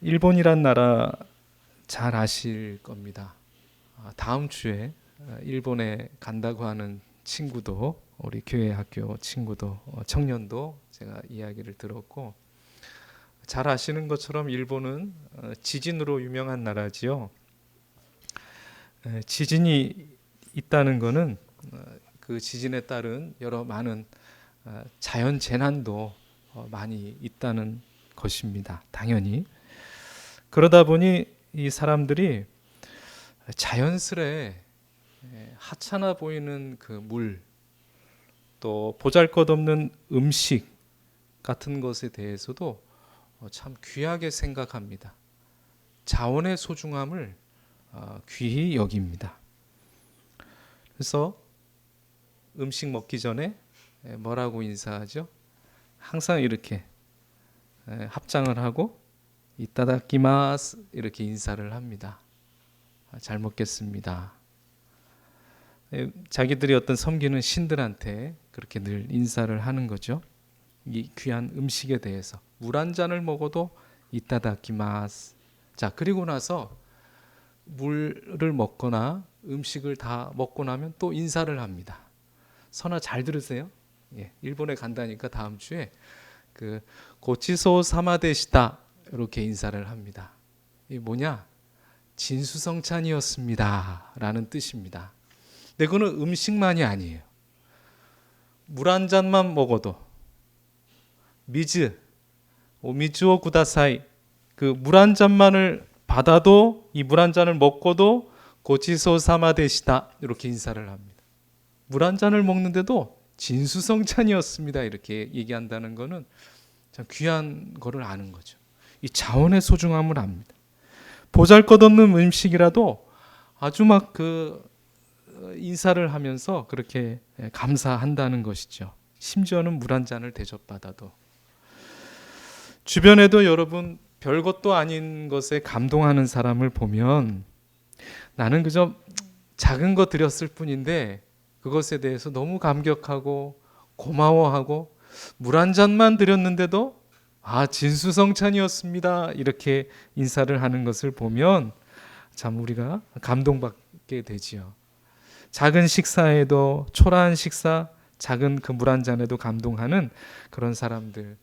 일본이란 나라 잘 아실 겁니다. 다음 주에 일본에 간다고 하는 친구도, 우리 교회 학교 친구도, 청년도 제가 이야기를 들었고, 잘 아시는 것처럼 일본은 지진으로 유명한 나라지요. 지진이 있다는 것은 그 지진에 따른 여러 많은 자연 재난도 많이 있다는 것입니다. 당연히. 그러다 보니 이 사람들이 자연스레 하찮아 보이는 그 물, 또 보잘것없는 음식 같은 것에 대해서도 참 귀하게 생각합니다. 자원의 소중함을 귀히 여깁니다. 그래서 음식 먹기 전에 뭐라고 인사하죠? 항상 이렇게 합장을 하고 이따다키마스 이렇게 인사를 합니다. 잘 먹겠습니다. 자기들이 어떤 섬기는 신들한테 그렇게 늘 인사를 하는 거죠. 이 귀한 음식에 대해서 물 한 잔을 먹어도 이따다키마스. 자, 그리고 나서 물을 먹거나 음식을 다 먹고 나면 또 인사를 합니다. 선아 잘 들으세요. 일본에 간다니까 다음 주에 그 고치소 사마데시다 이렇게 인사를 합니다. 이게 뭐냐? 진수성찬이었습니다 라는 뜻입니다. 근데 그거는 음식만이 아니에요. 물 한 잔만 먹어도 미즈오 구다사이, 그 물 한 잔만을 받아도, 이 물 한 잔을 먹고도 고치소 사마데시다 이렇게 인사를 합니다. 물 한 잔을 먹는데도 진수성찬이었습니다 이렇게 얘기한다는 것은 참 귀한 거를 아는 거죠. 이 자원의 소중함을 압니다. 보잘것없는 음식이라도 아주 막 그 인사를 하면서 그렇게 감사한다는 것이죠. 심지어는 물 한 잔을 대접받아도. 주변에도 여러분 별것도 아닌 것에 감동하는 사람을 보면 나는 그저 작은 거 드렸을 뿐인데 그것에 대해서 너무 감격하고 고마워하고 물 한 잔만 드렸는데도 진수성찬이었습니다 이렇게 인사를 하는 것을 보면 참 우리가 감동받게 되지요. 작은 식사에도, 초라한 식사, 작은 그 물 한 잔에도 감동하는 그런 사람들,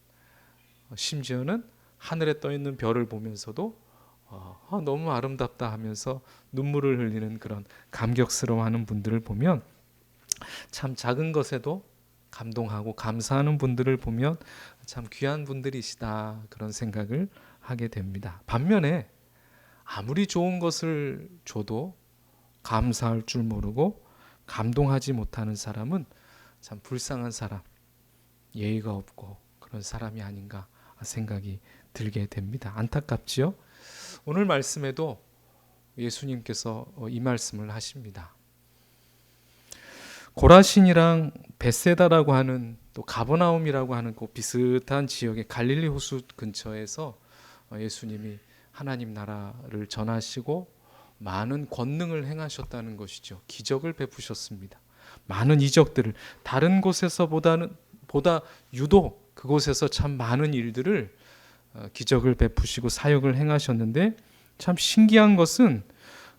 심지어는 하늘에 떠 있는 별을 보면서도 너무 아름답다 하면서 눈물을 흘리는 그런 감격스러워하는 분들을 보면 참 작은 것에도 감동하고 감사하는 분들을 보면 참 귀한 분들이시다 그런 생각을 하게 됩니다. 반면에 아무리 좋은 것을 줘도 감사할 줄 모르고 감동하지 못하는 사람은 참 불쌍한 사람, 예의가 없고 그런 사람이 아닌가 생각이 들게 됩니다. 안타깝지요? 오늘 말씀에도 예수님께서 이 말씀을 하십니다. 고라신이랑 벳세다라고 하는, 또 가버나움이라고 하는 그 비슷한 지역의 갈릴리 호수 근처에서 예수님이 하나님 나라를 전하시고 많은 권능을 행하셨다는 것이죠. 기적을 베푸셨습니다. 많은 이적들을 다른 곳에서 보다 유독 그곳에서 참 많은 일들을 기적을 베푸시고 사역을 행하셨는데 참 신기한 것은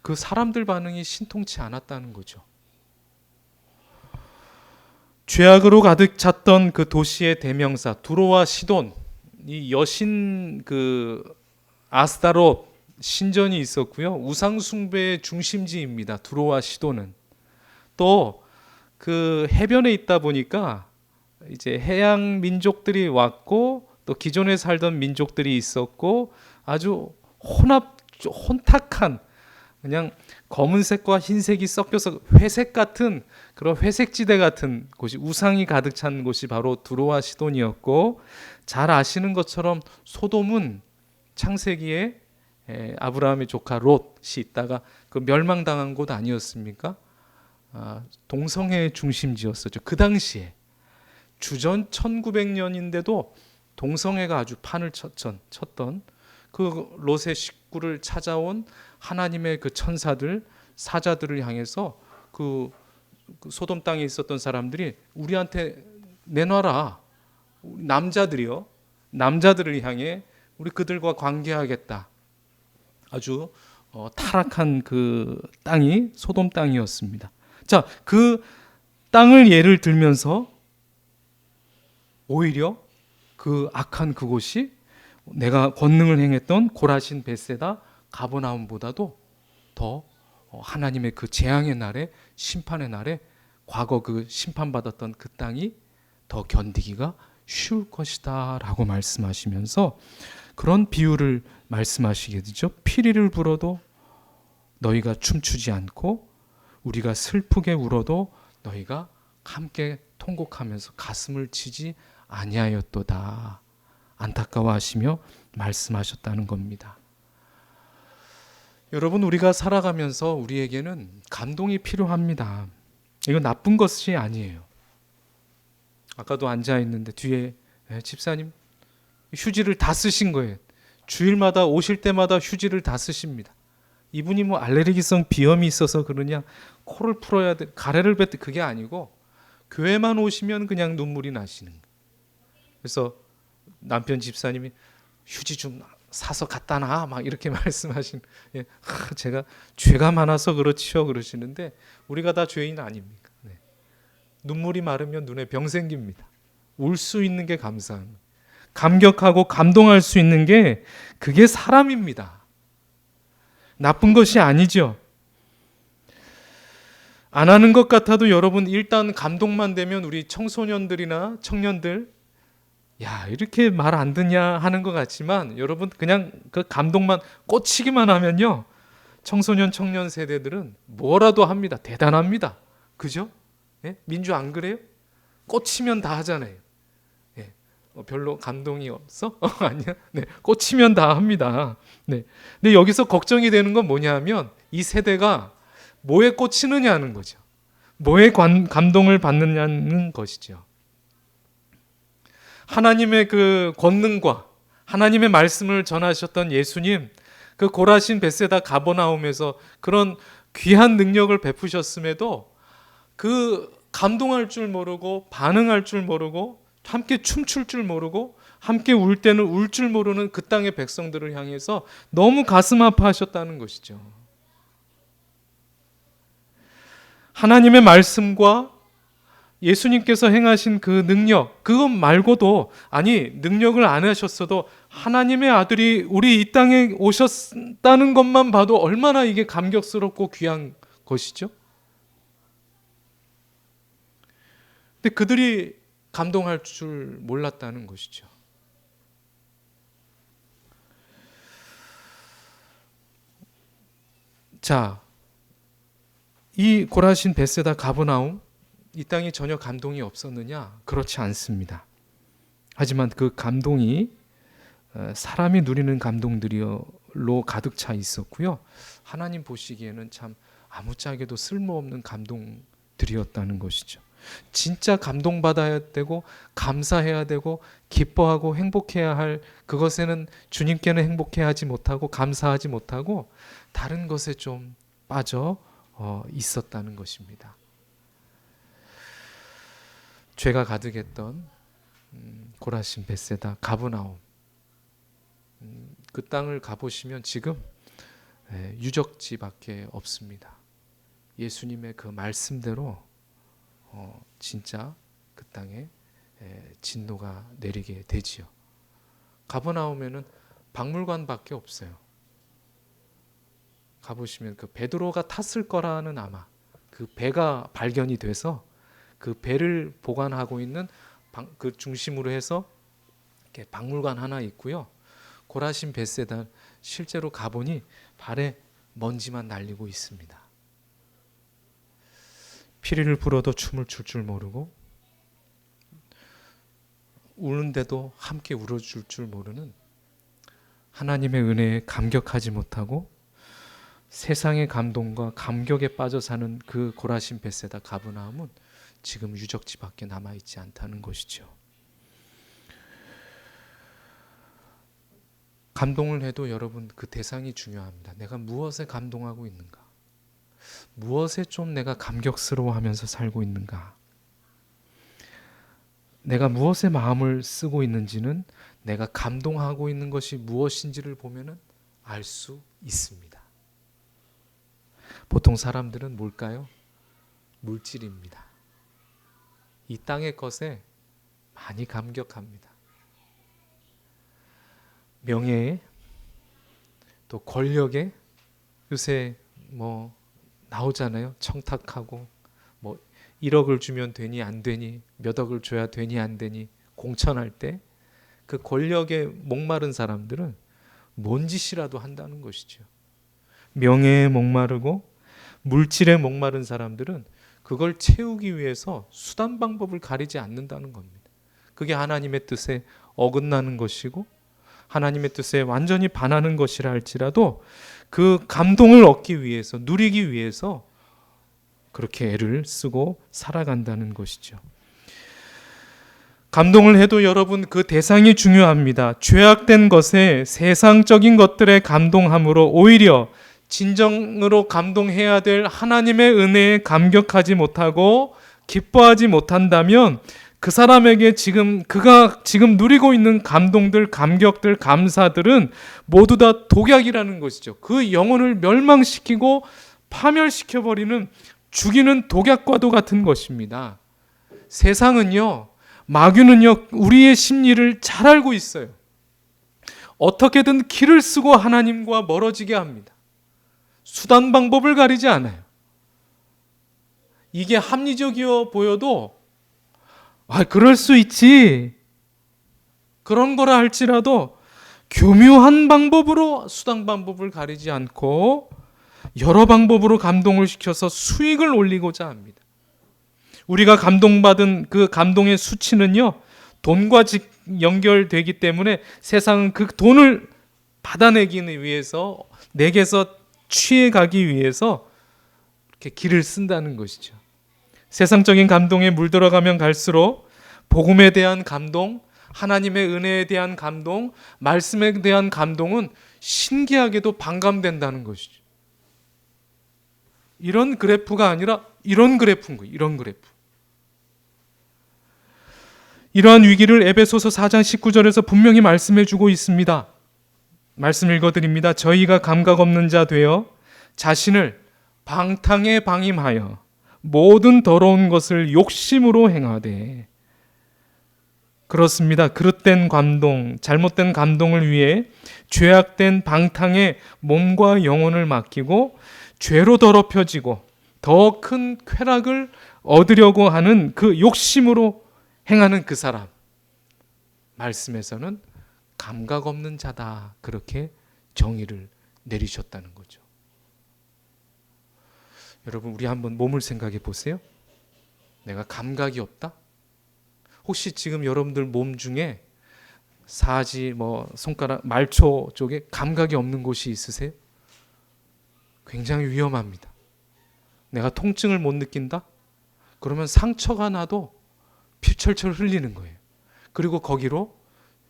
그 사람들 반응이 신통치 않았다는 거죠. 죄악으로 가득 찼던 그 도시의 대명사 두로와 시돈, 이 여신 그 아스타롯 신전이 있었고요. 우상 숭배의 중심지입니다. 두로와 시돈은. 또 그 해변에 있다 보니까 이제 해양 민족들이 왔고 또 기존에 살던 민족들이 있었고 아주 혼탁한, 그냥 검은색과 흰색이 섞여서 회색 같은 그런 회색지대 같은 곳이, 우상이 가득 찬 곳이 바로 두로와 시돈이었고, 잘 아시는 것처럼 소돔은 창세기에 아브라함의 조카 롯이 있다가 그 멸망당한 곳 아니었습니까? 동성애의 중심지였었죠. 그 당시에 주전 1900년인데도 동성애가 아주 판을 쳤던 그 롯의 식구를 찾아온 하나님의 그 천사들, 사자들을 향해서 그 소돔 땅에 있었던 사람들이 우리한테 내놔라, 남자들을 향해 우리 그들과 관계하겠다 아주 타락한 그 땅이 소돔 땅이었습니다. 자, 그 땅을 예를 들면서 오히려 그 악한 그곳이 내가 권능을 행했던 고라신, 벳세다, 가버나움보다도 더 하나님의 그 재앙의 날에, 심판의 날에 과거 그 심판받았던 그 땅이 더 견디기가 쉬울 것이다 라고 말씀하시면서 그런 비유를 말씀하시게 되죠. 피리를 불어도 너희가 춤추지 않고 우리가 슬프게 울어도 너희가 함께 통곡하면서 가슴을 치지 아니하였도다. 안타까워하시며 말씀하셨다는 겁니다. 여러분, 우리가 살아가면서 우리에게는 감동이 필요합니다. 이건 나쁜 것이 아니에요. 아까도 앉아 있는데 뒤에 집사님 휴지를 다 쓰신 거예요. 주일마다 오실 때마다 휴지를 다 쓰십니다. 이분이 뭐 알레르기성 비염이 있어서 그러냐, 코를 풀어야 돼, 가래를 뱉 그게 아니고 교회만 오시면 그냥 눈물이 나시는 거예요. 그래서 남편 집사님이 휴지 좀 사서 갖다 놔 막 이렇게 말씀하신, 제가 죄가 많아서 그렇지요 그러시는데 우리가 다 죄인 아닙니까? 네. 눈물이 마르면 눈에 병 생깁니다. 울 수 있는 게 감사한 거예요. 감격하고 감동할 수 있는 게 그게 사람입니다. 나쁜 것이 아니죠. 안 하는 것 같아도 여러분 일단 감동만 되면 우리 청소년들이나 청년들 야 이렇게 말 안 듣냐 하는 것 같지만 여러분 그냥 그 감동만 꽂히기만 하면요 청소년 청년 세대들은 뭐라도 합니다. 대단합니다. 그죠? 예? 민주 안 그래요? 꽂히면 다 하잖아요. 예. 별로 감동이 없어? 아니야. 네. 꽂히면 다 합니다. 네. 근데 여기서 걱정이 되는 건 뭐냐면 이 세대가 뭐에 꽂히느냐는 거죠. 뭐에 감동을 받느냐는 것이죠. 하나님의 그 권능과 하나님의 말씀을 전하셨던 예수님, 그 고라신, 벳세다, 가버나움에서 그런 귀한 능력을 베푸셨음에도 그 감동할 줄 모르고 반응할 줄 모르고 함께 춤출 줄 모르고 함께 울 때는 울 줄 모르는 그 땅의 백성들을 향해서 너무 가슴 아파하셨다는 것이죠. 하나님의 말씀과 예수님께서 행하신 그 능력, 그것 말고도 아니 능력을 안 하셨어도 하나님의 아들이 우리 이 땅에 오셨다는 것만 봐도 얼마나 이게 감격스럽고 귀한 것이죠. 근데 그들이 감동할 줄 몰랐다는 것이죠. 자, 이 고라신, 벳세다, 가버나움 이 땅에 전혀 감동이 없었느냐? 그렇지 않습니다. 하지만 그 감동이 사람이 누리는 감동들로 가득 차 있었고요. 하나님 보시기에는 참 아무짝에도 쓸모없는 감동들이었다는 것이죠. 진짜 감동받아야 되고 감사해야 되고 기뻐하고 행복해야 할 그것에는 주님께는 행복해하지 못하고 감사하지 못하고 다른 것에 좀 빠져 있었다는 것입니다. 죄가 가득했던 고라신, 벳세다, 가버나움 그 땅을 가보시면 지금 유적지밖에 없습니다. 예수님의 그 말씀대로 진짜 그 땅에 진노가 내리게 되지요. 가버나움에는 박물관밖에 없어요. 가보시면 그 베드로가 탔을 거라는 아마 그 배가 발견이 돼서 그 배를 보관하고 있는 그 중심으로 해서 이렇게 박물관 하나 있고요. 고라신, 벳세다 실제로 가보니 발에 먼지만 날리고 있습니다. 피리를 불어도 춤을 출 줄 모르고 우는데도 함께 울어줄 줄 모르는 하나님의 은혜에 감격하지 못하고 세상의 감동과 감격에 빠져 사는 그 고라신, 벳세다, 가버나움은 지금 유적지밖에 남아있지 않다는 것이죠. 감동을 해도 여러분 그 대상이 중요합니다. 내가 무엇에 감동하고 있는가? 무엇에 좀 내가 감격스러워하면서 살고 있는가? 내가 무엇에 마음을 쓰고 있는지는 내가 감동하고 있는 것이 무엇인지를 보면은 알 수 있습니다. 보통 사람들은 뭘까요? 물질입니다. 이 땅의 것에 많이 감격합니다. 명예에, 또 권력에, 요새 뭐 나오잖아요. 청탁하고 뭐 1억을 주면 되니 안 되니, 몇 억을 줘야 되니 안 되니 공천할 때 그 권력에 목마른 사람들은 뭔 짓이라도 한다는 것이죠. 명예에 목마르고 물질에 목마른 사람들은 그걸 채우기 위해서 수단 방법을 가리지 않는다는 겁니다. 그게 하나님의 뜻에 어긋나는 것이고 하나님의 뜻에 완전히 반하는 것이라 할지라도 그 감동을 얻기 위해서, 누리기 위해서 그렇게 애를 쓰고 살아간다는 것이죠. 감동을 해도 여러분, 그 대상이 중요합니다. 죄악된 것에 세상적인 것들에 감동함으로 오히려 진정으로 감동해야 될 하나님의 은혜에 감격하지 못하고 기뻐하지 못한다면 그 사람에게 그가 지금 누리고 있는 감동들, 감격들, 감사들은 모두 다 독약이라는 것이죠. 그 영혼을 멸망시키고 파멸시켜버리는, 죽이는 독약과도 같은 것입니다. 세상은요, 마귀는요, 우리의 심리를 잘 알고 있어요. 어떻게든 길을 쓰고 하나님과 멀어지게 합니다. 수단 방법을 가리지 않아요. 이게 합리적이어 보여도 그럴 수 있지, 그런 거라 할지라도 교묘한 방법으로 수단 방법을 가리지 않고 여러 방법으로 감동을 시켜서 수익을 올리고자 합니다. 우리가 감동받은 그 감동의 수치는요, 돈과 연결되기 때문에 세상은 그 돈을 받아내기 위해서, 내게서 취해가기 위해서 이렇게 길을 쓴다는 것이죠. 세상적인 감동에 물들어가면 갈수록 복음에 대한 감동, 하나님의 은혜에 대한 감동, 말씀에 대한 감동은 신기하게도 반감된다는 것이죠. 이런 그래프가 아니라 이런 그래프인 거예요. 이런 그래프. 이러한 위기를 에베소서 4장 19절에서 분명히 말씀해 주고 있습니다. 말씀 읽어드립니다. 저희가 감각 없는 자 되어 자신을 방탕에 방임하여 모든 더러운 것을 욕심으로 행하되. 그렇습니다. 그릇된 감동, 잘못된 감동을 위해 죄악된 방탕에 몸과 영혼을 맡기고 죄로 더럽혀지고 더 큰 쾌락을 얻으려고 하는 그 욕심으로 행하는 그 사람, 말씀에서는 감각 없는 자다, 그렇게 정의를 내리셨다는 거죠. 여러분, 우리 한번 몸을 생각해 보세요. 내가 감각이 없다? 혹시 지금 여러분들 몸 중에 사지, 손가락, 말초 쪽에 감각이 없는 곳이 있으세요? 굉장히 위험합니다. 내가 통증을 못 느낀다? 그러면 상처가 나도 피 철철 흘리는 거예요. 그리고 거기로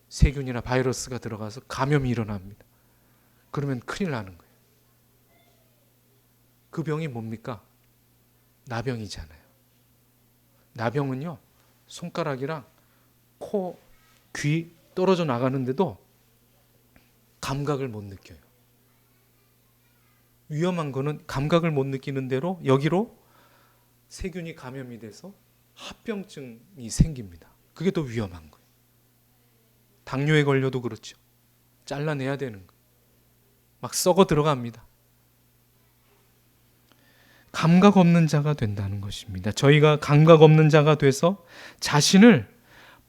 세균이나 바이러스가 들어가서 감염이 일어납니다. 그러면 큰일 나는 거예요. 그 병이 뭡니까? 나병이잖아요. 나병은요, 손가락이랑 코, 귀 떨어져 나가는데도 감각을 못 느껴요. 위험한 거는 감각을 못 느끼는 대로 여기로 세균이 감염이 돼서 합병증이 생깁니다. 그게 더 위험한 거예요. 당뇨에 걸려도 그렇죠. 잘라내야 되는 거예요. 막 썩어 들어갑니다. 감각 없는 자가 된다는 것입니다. 저희가 감각 없는 자가 돼서 자신을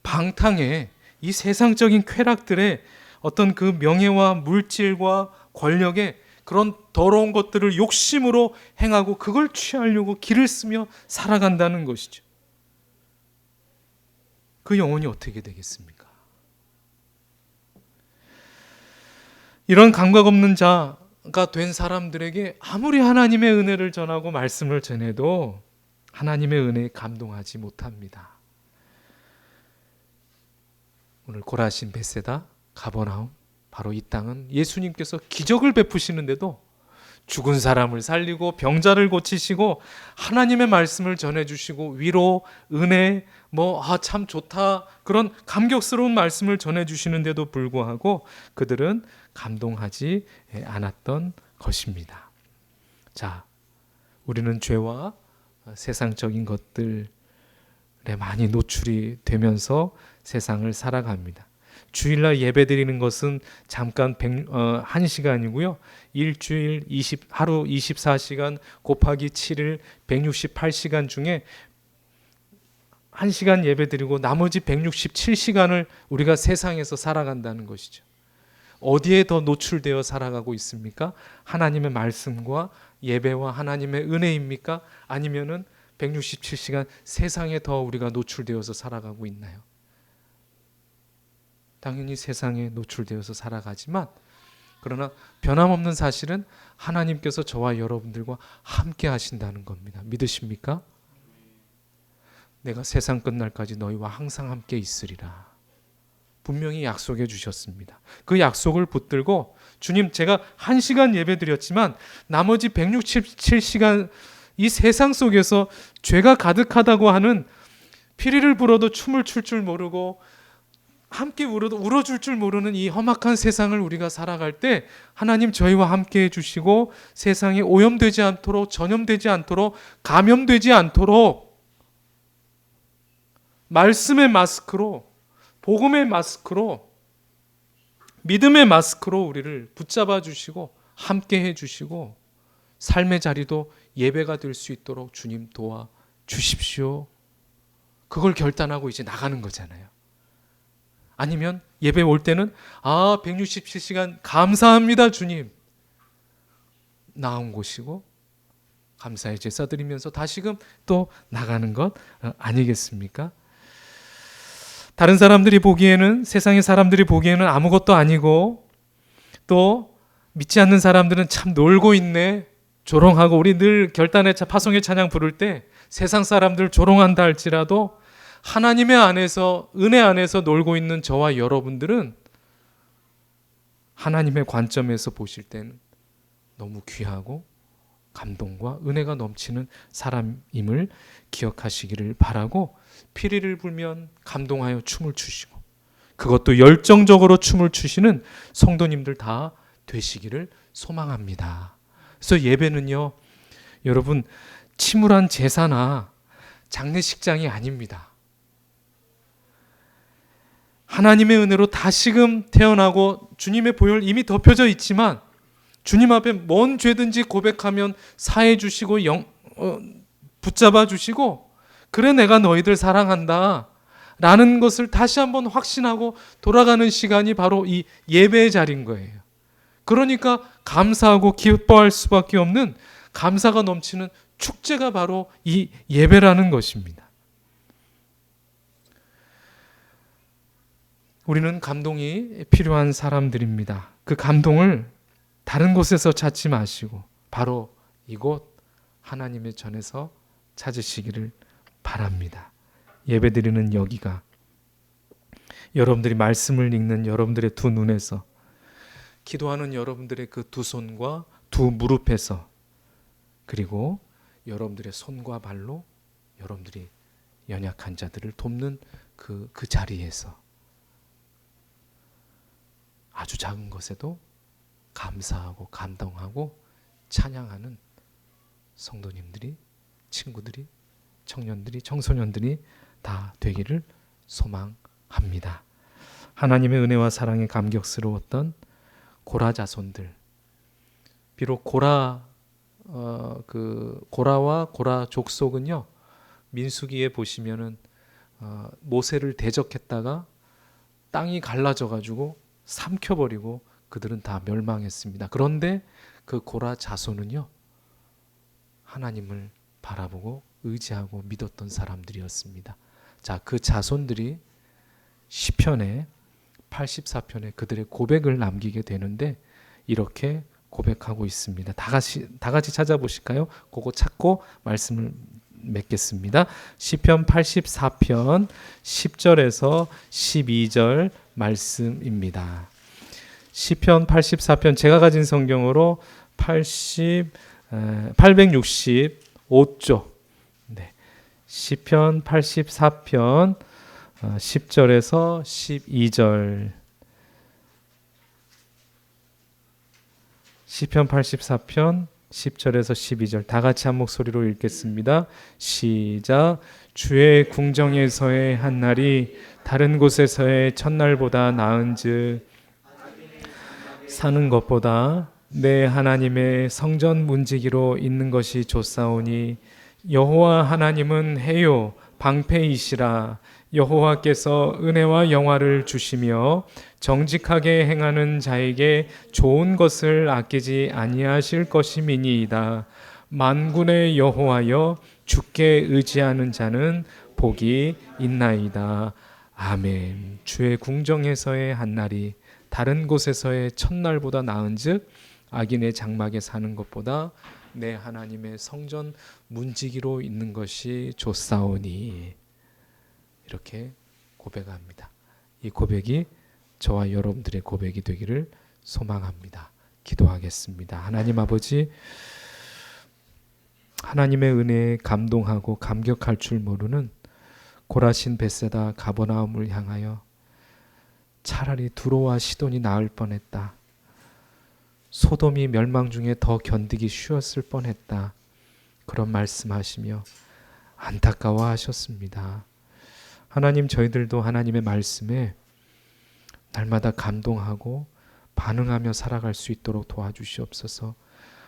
방탕에, 이 세상적인 쾌락들의 어떤 그 명예와 물질과 권력에 그런 더러운 것들을 욕심으로 행하고 그걸 취하려고 길을 쓰며 살아간다는 것이죠. 그 영혼이 어떻게 되겠습니까? 이런 감각 없는 자가 된 사람들에게 아무리 하나님의 은혜를 전하고 말씀을 전해도 하나님의 은혜에 감동하지 못합니다. 오늘 고라신, 벳세다, 가버나움, 바로 이 땅은 예수님께서 기적을 베푸시는데도 죽은 사람을 살리고 병자를 고치시고 하나님의 말씀을 전해주시고 위로, 은혜, 참 좋다 그런 감격스러운 말씀을 전해주시는데도 불구하고 그들은 감동하지 않았던 것입니다. 자, 우리는 죄와 세상적인 것들에 많이 노출이 되면서 세상을 살아갑니다. 주일날 예배 드리는 것은 잠깐 1시간이고요. 일주일 하루 24시간 곱하기 7일 168시간 중에 1시간 예배 드리고 나머지 167시간을 우리가 세상에서 살아간다는 것이죠. 어디에 더 노출되어 살아가고 있습니까? 하나님의 말씀과 예배와 하나님의 은혜입니까? 아니면은 167시간 세상에 더 우리가 노출되어서 살아가고 있나요? 당연히 세상에 노출되어서 살아가지만 그러나 변함없는 사실은 하나님께서 저와 여러분들과 함께 하신다는 겁니다. 믿으십니까? 내가 세상 끝날까지 너희와 항상 함께 있으리라. 분명히 약속해 주셨습니다. 그 약속을 붙들고 주님 제가 1시간 예배 드렸지만 나머지 167시간 이 세상 속에서 죄가 가득하다고 하는 피리를 불어도 춤을 출 줄 모르고 함께 울어줄 줄 모르는 이 험악한 세상을 우리가 살아갈 때 하나님 저희와 함께 해주시고 세상에 오염되지 않도록 전염되지 않도록 감염되지 않도록 말씀의 마스크로 복음의 마스크로 믿음의 마스크로 우리를 붙잡아 주시고 함께 해주시고 삶의 자리도 예배가 될 수 있도록 주님 도와 주십시오. 그걸 결단하고 이제 나가는 거잖아요. 아니면 예배 올 때는 167시간 감사합니다 주님 나온 곳이고 감사의 제사 드리면서 다시금 또 나가는 것 아니겠습니까? 다른 사람들이 보기에는 세상의 사람들이 보기에는 아무것도 아니고 또 믿지 않는 사람들은 참 놀고 있네 조롱하고 우리 늘 결단의 파송의 찬양 부를 때 세상 사람들 조롱한다 할지라도 하나님의 안에서 은혜 안에서 놀고 있는 저와 여러분들은 하나님의 관점에서 보실 때는 너무 귀하고 감동과 은혜가 넘치는 사람임을 기억하시기를 바라고 피리를 불면 감동하여 춤을 추시고 그것도 열정적으로 춤을 추시는 성도님들 다 되시기를 소망합니다. 그래서 예배는요 여러분 침울한 제사나 장례식장이 아닙니다. 하나님의 은혜로 다시금 태어나고 주님의 보혈 이미 덮여져 있지만 주님 앞에 뭔 죄든지 고백하면 사해 주시고 붙잡아 주시고 그래 내가 너희들 사랑한다 라는 것을 다시 한번 확신하고 돌아가는 시간이 바로 이 예배의 자리인 거예요. 그러니까 감사하고 기뻐할 수밖에 없는 감사가 넘치는 축제가 바로 이 예배라는 것입니다. 우리는 감동이 필요한 사람들입니다. 그 감동을 다른 곳에서 찾지 마시고 바로 이곳 하나님의 전에서 찾으시기를 바랍니다. 예배드리는 여기가 여러분들이 말씀을 읽는 여러분들의 두 눈에서 기도하는 여러분들의 그 두 손과 두 무릎에서 그리고 여러분들의 손과 발로 여러분들이 연약한 자들을 돕는 그 자리에서 아주 작은 것에도 감사하고 감동하고 찬양하는 성도님들이, 친구들이, 청년들이, 청소년들이 다 되기를 소망합니다. 하나님의 은혜와 사랑에 감격스러웠던 고라 자손들, 비록 고라와 고라 족속은요 민수기에 보시면은 모세를 대적했다가 땅이 갈라져 가지고 삼켜버리고 그들은 다 멸망했습니다. 그런데 그 고라 자손은요 하나님을 바라보고 의지하고 믿었던 사람들이었습니다. 자, 그 자손들이 시편에 84편에 그들의 고백을 남기게 되는데 이렇게 고백하고 있습니다. 다 같이 찾아보실까요? 그거 찾고 말씀을 맺겠습니다. 시편 84편 10절에서 12절 말씀입니다. 시편 84편 제가 가진 성경으로 865쪽. 네. 시편 84편 10절에서 12절. 시편 84편 10절에서 12절 다 같이 한 목소리로 읽겠습니다. 시작. 주의 궁정에서의 한 날이 다른 곳에서의 첫날보다 나은즉 사는 것보다 내 하나님의 성전 문지기로 있는 것이 좋사오니 여호와 하나님은 해요 방패이시라. 여호와께서 은혜와 영화를 주시며 정직하게 행하는 자에게 좋은 것을 아끼지 아니하실 것임이니이다. 만군의 여호와여 주께 의지하는 자는 복이 있나이다. 아멘. 주의 궁정에서의 한 날이 다른 곳에서의 첫날보다 나은즉 악인의 장막에 사는 것보다 내 하나님의 성전 문지기로 있는 것이 좋사오니. 이렇게 고백합니다. 이 고백이 저와 여러분들의 고백이 되기를 소망합니다. 기도하겠습니다. 하나님 아버지, 하나님의 은혜에 감동하고 감격할 줄 모르는 고라신 벳세다 가버나움을 향하여 차라리 두로와 시돈이 나을 뻔했다. 소돔이 멸망 중에 더 견디기 쉬웠을 뻔했다. 그런 말씀하시며 안타까워하셨습니다. 하나님, 저희들도 하나님의 말씀에 날마다 감동하고 반응하며 살아갈 수 있도록 도와주시옵소서.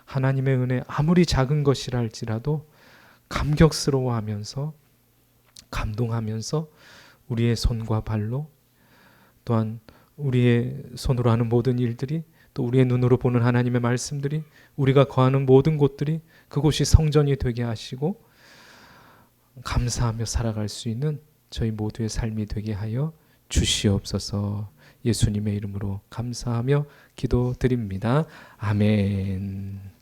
하나님의 은혜 아무리 작은 것이라 할지라도 감격스러워하면서 감동하면서 우리의 손과 발로 또한 우리의 손으로 하는 모든 일들이 또 우리의 눈으로 보는 하나님의 말씀들이 우리가 거하는 모든 곳들이 그곳이 성전이 되게 하시고 감사하며 살아갈 수 있는 저희 모두의 삶이 되게 하여 주시옵소서. 예수님의 이름으로 감사하며 기도드립니다. 아멘.